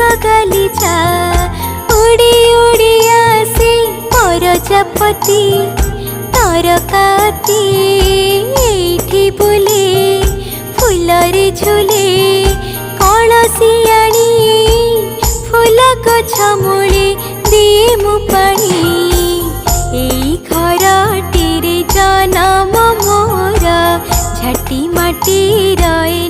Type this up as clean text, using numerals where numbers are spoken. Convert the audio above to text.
गालीचा उड़ी उड़ी आसे प्रजापति तरकाती एठी बुले फुलरे झुले कलसी आनी फूल गछ मूले दिए मु पानी एई घरटिरे जन्म मोर झाटी माटी रहे